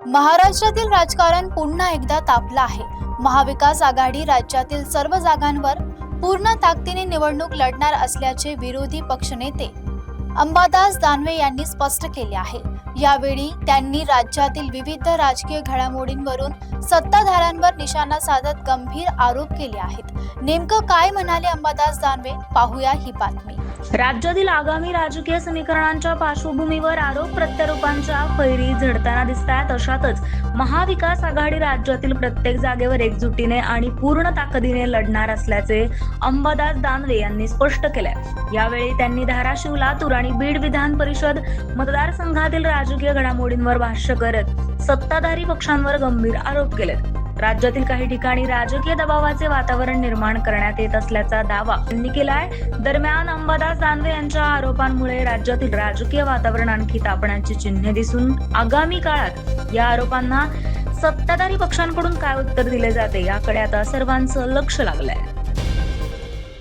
महाराष्ट्रातील राजकारण पुन्हा एकदा तापलं आहे. महाविकास आघाडी राज्यातील सर्व जागांवर पूर्ण ताकदीने निवडणूक लढणार असल्याचे विरोधी पक्षनेते अंबादास दानवे यांनी स्पष्ट केले आहे. यावेळी त्यांनी राज्यातील विविध राजकीय घडामोडींवरून सत्ताधाऱ्यांवर निशाणा साधत गंभीर आरोप केले आहेत. नेमकं काय म्हणाले अंबादास दानवे, पाहूया ही बातमी. राज्यातील आगामी राजकीय समीकरणांच्या पार्श्वभूमीवर आरोप प्रत्यारोपांच्या फैरी झडताना दिसतात. अशातच महाविकास आघाडी राज्यातील प्रत्येक जागेवर एकजुटीने आणि पूर्ण ताकदीने लढणार असल्याचे अंबादास दानवे यांनी स्पष्ट केले. यावेळी त्यांनी धाराशिव, लातूर आणि बीड विधान परिषद मतदारसंघातील राजकीय घडामोडींवर भाष्य करत सत्ताधारी पक्षांवर गंभीर आरोप केले. राज्यातील काही ठिकाणी राजकीय दबावाचे वातावरण निर्माण करण्यात येत असल्याचा दावा त्यांनी केलाय. दरम्यान अंबादास दानवे यांच्या आरोपांमुळे राज्यातील राजकीय वातावरण आणखी तापण्याची चिन्हे दिसून आगामी काळात या आरोपांना सत्ताधारी पक्षांकडून काय उत्तर दिले जाते याकडे आता सर्वांचं लक्ष लागलंय.